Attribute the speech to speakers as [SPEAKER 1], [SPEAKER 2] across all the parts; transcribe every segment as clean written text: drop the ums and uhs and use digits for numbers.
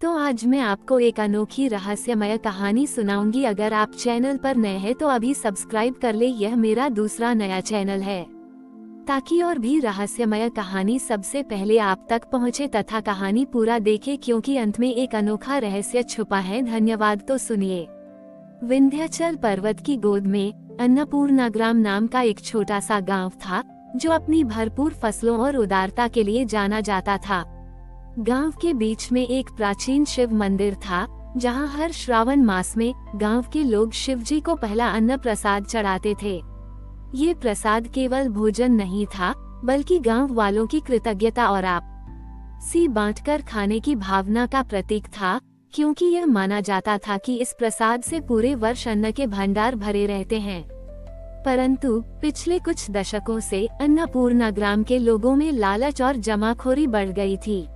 [SPEAKER 1] तो आज मैं आपको एक अनोखी रहस्यमय कहानी सुनाऊंगी। अगर आप चैनल पर नए हैं तो अभी सब्सक्राइब कर ले, यह मेरा दूसरा नया चैनल है ताकि और भी रहस्यमय कहानी सबसे पहले आप तक पहुंचे तथा कहानी पूरा देखें क्योंकि अंत में एक अनोखा रहस्य छुपा है। धन्यवाद। तो सुनिए। विंध्याचल पर्वत की गोद में अन्नपूर्णा ग्राम नाम का एक छोटा सा गांव था जो अपनी भरपूर फसलों और उदारता के लिए जाना जाता था। गांव के बीच में एक प्राचीन शिव मंदिर था जहां हर श्रावण मास में गांव के लोग शिव जी को पहला अन्न प्रसाद चढ़ाते थे। ये प्रसाद केवल भोजन नहीं था बल्कि गांव वालों की कृतज्ञता और आपसी बांटकर खाने की भावना का प्रतीक था, क्योंकि यह माना जाता था कि इस प्रसाद से पूरे वर्ष अन्न के भंडार भरे रहते हैं। परंतु पिछले कुछ दशकों से अन्नपूर्णा ग्राम के लोगों में लालच और जमाखोरी बढ़ गई थी।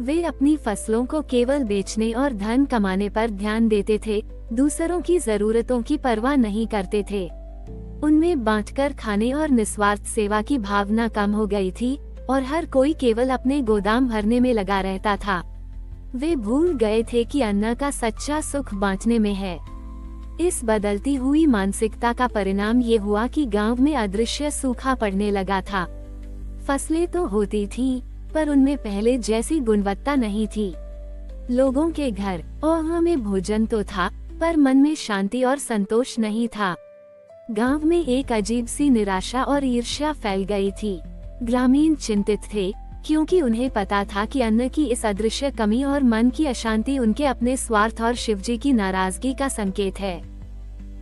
[SPEAKER 1] वे अपनी फसलों को केवल बेचने और धन कमाने पर ध्यान देते थे, दूसरों की जरूरतों की परवाह नहीं करते थे। उनमें बांटकर खाने और निस्वार्थ सेवा की भावना कम हो गई थी और हर कोई केवल अपने गोदाम भरने में लगा रहता था। वे भूल गए थे कि अन्न का सच्चा सुख बांटने में है। इस बदलती हुई मानसिकता का परिणाम ये हुआ कि गांव में अदृश्य सूखा पड़ने लगा था। फसलें तो होती थीं, पर उनमें पहले जैसी गुणवत्ता नहीं थी। लोगों के घर और में भोजन तो था, पर मन में शांति और संतोष नहीं था। गांव में एक अजीब सी निराशा और ईर्ष्या फैल गई थी। ग्रामीण चिंतित थे क्योंकि उन्हें पता था कि अन्न की इस अदृश्य कमी और मन की अशांति उनके अपने स्वार्थ और शिवजी की नाराजगी का संकेत है।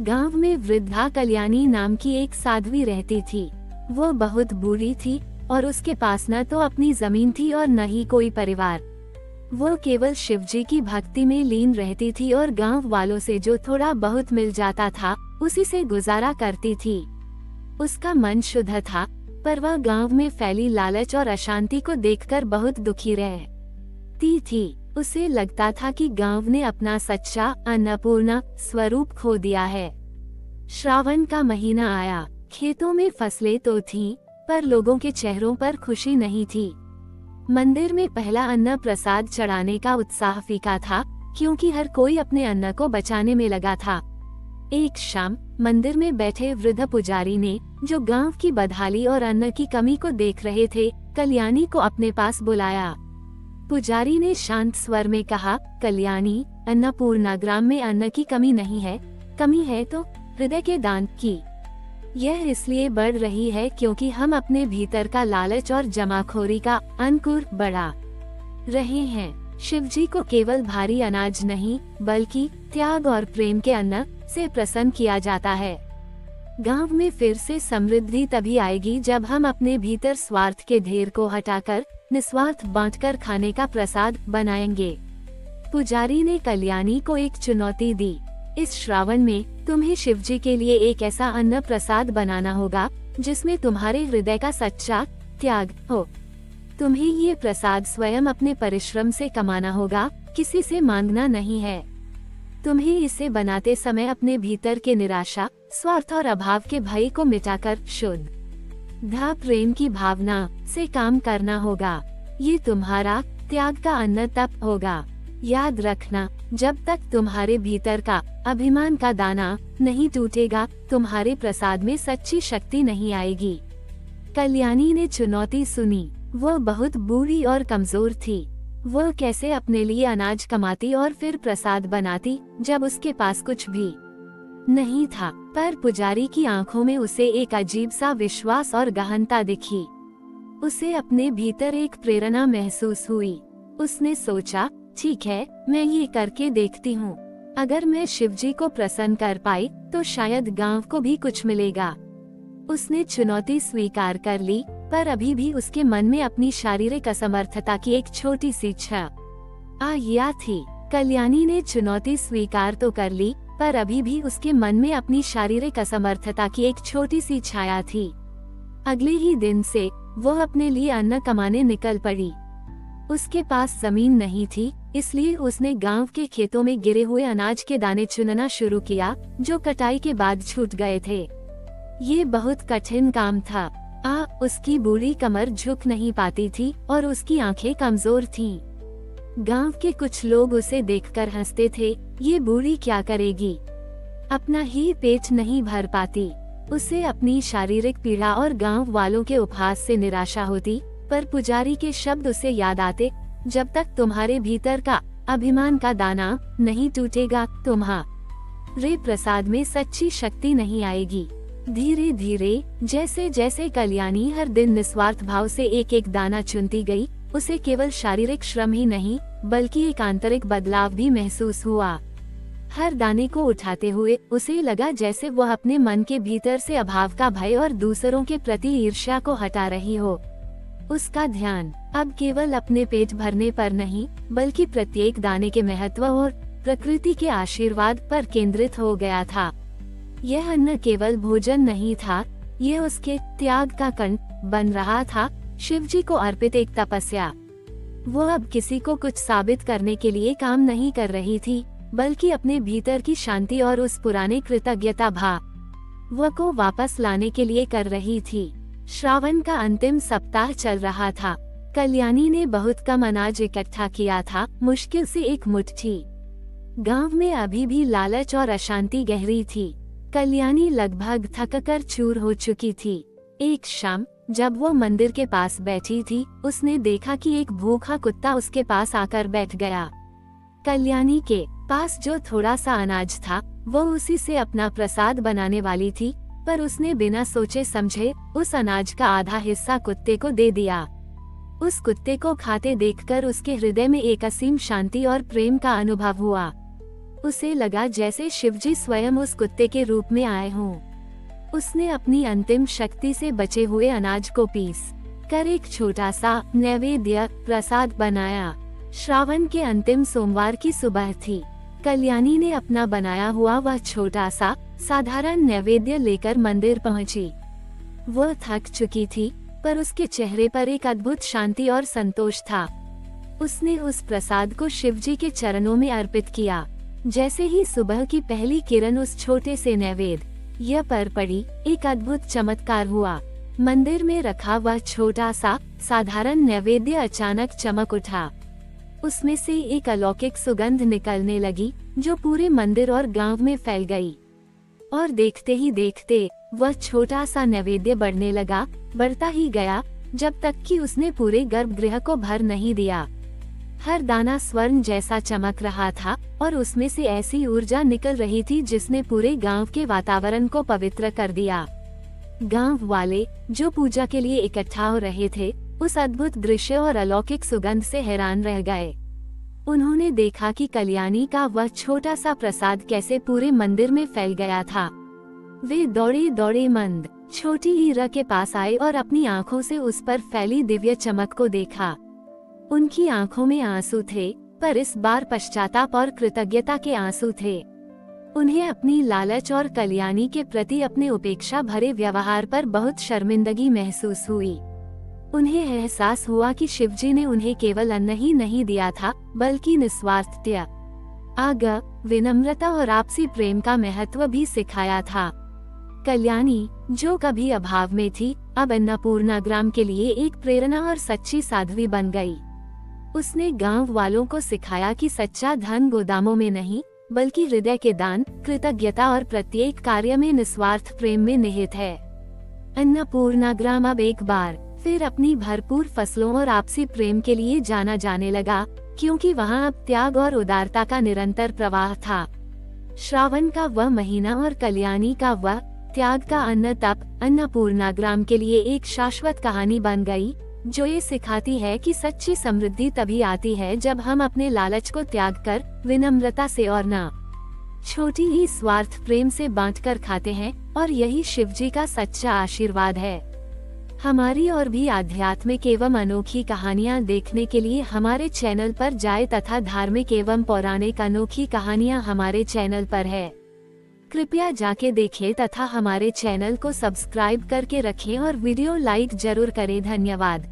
[SPEAKER 1] गांव में वृद्धा कल्याणी नाम की एक साध्वी रहती थी। वो बहुत बूढ़ी थी और उसके पास न तो अपनी जमीन थी और न ही कोई परिवार। वो केवल शिवजी की भक्ति में लीन रहती थी और गांव वालों से जो थोड़ा बहुत मिल जाता था उसी से गुजारा करती थी। उसका मन शुद्ध था, पर वह गांव में फैली लालच और अशांति को देखकर बहुत दुखी रहती थी। उसे लगता था कि गांव ने अपना सच्चा अन्नपूर्णा स्वरूप खो दिया है। श्रावण का महीना आया। खेतों में फसलें तो थीं, पर लोगों के चेहरों पर खुशी नहीं थी। मंदिर में पहला अन्न प्रसाद चढ़ाने का उत्साह फीका था, क्योंकि हर कोई अपने अन्न को बचाने में लगा था। एक शाम मंदिर में बैठे वृद्ध पुजारी ने, जो गांव की बदहाली और अन्न की कमी को देख रहे थे, कल्याणी को अपने पास बुलाया। पुजारी ने शांत स्वर में कहा, कल्याणी, अन्नपूर्णा ग्राम में अन्न की कमी नहीं है, कमी है तो हृदय के दान की। यह इसलिए बढ़ रही है क्योंकि हम अपने भीतर का लालच और जमाखोरी का अंकुर बढ़ा रहे हैं। शिवजी को केवल भारी अनाज नहीं बल्कि त्याग और प्रेम के अन्न से प्रसन्न किया जाता है। गांव में फिर से समृद्धि तभी आएगी जब हम अपने भीतर स्वार्थ के ढेर को हटाकर निस्वार्थ बांटकर खाने का प्रसाद बनाएंगे। पुजारी ने कल्याणी को एक चुनौती दी। इस श्रावण में तुम्हें शिवजी के लिए एक ऐसा अन्न प्रसाद बनाना होगा जिसमें तुम्हारे हृदय का सच्चा त्याग हो। तुम्हें ये प्रसाद स्वयं अपने परिश्रम से कमाना होगा, किसी से मांगना नहीं है। तुम्हें इसे बनाते समय अपने भीतर के निराशा, स्वार्थ और अभाव के भय को मिटाकर शुद्ध प्रेम की भावना से काम करना होगा। ये तुम्हारा त्याग का अन्न तप होगा। याद रखना, जब तक तुम्हारे भीतर का अभिमान का दाना नहीं टूटेगा, तुम्हारे प्रसाद में सच्ची शक्ति नहीं आएगी। कल्याणी ने चुनौती सुनी। वो बहुत बूढ़ी और कमजोर थी। वो कैसे अपने लिए अनाज कमाती और फिर प्रसाद बनाती जब उसके पास कुछ भी नहीं था। पर पुजारी की आंखों में उसे एक अजीब सा विश्वास और गहनता दिखी। उसे अपने भीतर एक प्रेरणा महसूस हुई। उसने सोचा, ठीक है, मैं ये करके देखती हूँ। अगर मैं शिवजी को प्रसन्न कर पाई तो शायद गांव को भी कुछ मिलेगा। उसने चुनौती स्वीकार कर ली, पर अभी भी उसके मन में अपनी शारीरिक असमर्थता की एक छोटी सी छाया थी। कल्याणी ने चुनौती स्वीकार तो कर ली, पर अभी भी उसके मन में अपनी शारीरिक असमर्थता की एक छोटी सी छाया थी। अगले ही दिन से वो अपने लिए अन्न कमाने निकल पड़ी। उसके पास जमीन नहीं थी, इसलिए उसने गांव के खेतों में गिरे हुए अनाज के दाने चुनना शुरू किया, जो कटाई के बाद छूट गए थे। ये बहुत कठिन काम था। उसकी बूढ़ी कमर झुक नहीं पाती थी और उसकी आंखें कमजोर थीं। गांव के कुछ लोग उसे देखकर हंसते थे, ये बूढ़ी क्या करेगी, अपना ही पेट नहीं भर पाती। उसे अपनी शारीरिक पीड़ा और गांव वालों के उपहास से निराशा होती, पर पुजारी के शब्द उसे याद आते, जब तक तुम्हारे भीतर का अभिमान का दाना नहीं टूटेगा, तुम्हारे प्रसाद में सच्ची शक्ति नहीं आएगी। धीरे धीरे जैसे जैसे कल्याणी हर दिन निस्वार्थ भाव से एक एक दाना चुनती गई, उसे केवल शारीरिक श्रम ही नहीं बल्कि एक आंतरिक बदलाव भी महसूस हुआ। हर दाने को उठाते हुए उसे लगा जैसे वह अपने मन के भीतर से अभाव का भय और दूसरों के प्रति ईर्ष्या को हटा रही हो। उसका ध्यान अब केवल अपने पेट भरने पर नहीं बल्कि प्रत्येक दाने के महत्व और प्रकृति के आशीर्वाद पर केंद्रित हो गया था। यह अन्न केवल भोजन नहीं था, यह उसके त्याग का कंठ बन रहा था, शिवजी को अर्पित एक तपस्या। वो अब किसी को कुछ साबित करने के लिए काम नहीं कर रही थी, बल्कि अपने भीतर की शांति और उस पुराने कृतज्ञता भाव को वापस लाने के लिए कर रही थी। श्रावण का अंतिम सप्ताह चल रहा था। कल्याणी ने बहुत कम अनाज इकट्ठा किया था, मुश्किल से एक मुट्ठी। गांव में अभी भी लालच और अशांति गहरी थी। कल्याणी लगभग थककर चूर हो चुकी थी। एक शाम जब वो मंदिर के पास बैठी थी, उसने देखा कि एक भूखा कुत्ता उसके पास आकर बैठ गया। कल्याणी के पास जो थोड़ा सा अनाज था, वो उसी से अपना प्रसाद बनाने वाली थी, पर उसने बिना सोचे समझे उस अनाज का आधा हिस्सा कुत्ते को दे दिया। उस कुत्ते को खाते देखकर उसके हृदय में एक असीम शांति और प्रेम का अनुभव हुआ। उसे लगा जैसे शिवजी स्वयं उस कुत्ते के रूप में आए हों। उसने अपनी अंतिम शक्ति से बचे हुए अनाज को पीस कर एक छोटा सा नैवेद्य प्रसाद बनाया। श्रावण के अंतिम सोमवार की सुबह थी। कल्याणी ने अपना बनाया हुआ वह छोटा सा साधारण नैवेद्य लेकर मंदिर पहुंची। वह थक चुकी थी, पर उसके चेहरे पर एक अद्भुत शांति और संतोष था। उसने उस प्रसाद को शिवजी के चरणों में अर्पित किया। जैसे ही सुबह की पहली किरण उस छोटे से नैवेद्य पर पड़ी, एक अद्भुत चमत्कार हुआ। मंदिर में रखा वह छोटा सा साधारण नैवेद्य अचानक चमक उठा। उसमें से एक अलौकिक सुगंध निकलने लगी, जो पूरे मंदिर और गांव में फैल गई। और देखते ही देखते वह छोटा सा नैवेद्य बढ़ने लगा, बढ़ता ही गया, जब तक कि उसने पूरे गर्भगृह को भर नहीं दिया। हर दाना स्वर्ण जैसा चमक रहा था और उसमें से ऐसी ऊर्जा निकल रही थी जिसने पूरे गांव के वातावरण को पवित्र कर दिया। गांव वाले जो पूजा के लिए इकट्ठा हो रहे थे, उस अद्भुत दृश्य और अलौकिक सुगंध से हैरान रह गए। उन्होंने देखा कि कल्याणी का वह छोटा सा प्रसाद कैसे पूरे मंदिर में फैल गया था। वे दौड़े दौड़े मंद छोटी हीरा के पास आए और अपनी आंखों से उस पर फैली दिव्य चमक को देखा। उनकी आंखों में आंसू थे, पर इस बार पश्चाताप और कृतज्ञता के आंसू थे। उन्हें अपनी लालच और कल्याणी के प्रति अपने उपेक्षा भरे व्यवहार पर बहुत शर्मिंदगी महसूस हुई। उन्हें एहसास हुआ कि शिवजी ने उन्हें केवल अन्न ही नहीं दिया था, बल्कि निस्वार्थ त्याग, विनम्रता और आपसी प्रेम का महत्व भी सिखाया था। कल्याणी जो कभी अभाव में थी, अब अन्नपूर्णा ग्राम के लिए एक प्रेरणा और सच्ची साध्वी बन गई। उसने गांव वालों को सिखाया कि सच्चा धन गोदामों में नहीं, बल्कि हृदय के दान, कृतज्ञता और प्रत्येक कार्य में निस्वार्थ प्रेम में निहित है। अन्नपूर्णा ग्राम अब एक बार फिर अपनी भरपूर फसलों और आपसी प्रेम के लिए जाना जाने लगा, क्योंकि वहां अब त्याग और उदारता का निरंतर प्रवाह था। श्रावण का वह महीना और कल्याणी का वह त्याग का अन्न तप अन्नपूर्णा ग्राम के लिए एक शाश्वत कहानी बन गई, जो ये सिखाती है कि सच्ची समृद्धि तभी आती है जब हम अपने लालच को त्याग कर विनम्रता से और न छोटी ही स्वार्थ प्रेम से बांटकर खाते हैं, और यही शिवजी का सच्चा आशीर्वाद है। हमारी और भी आध्यात्मिक एवं अनोखी कहानियाँ देखने के लिए हमारे चैनल पर जाएं तथा धार्मिक एवं पौराणिक अनोखी कहानियाँ हमारे चैनल पर है। कृपया जाके देखें तथा हमारे चैनल को सब्सक्राइब करके रखें और वीडियो लाइक जरूर करें। धन्यवाद।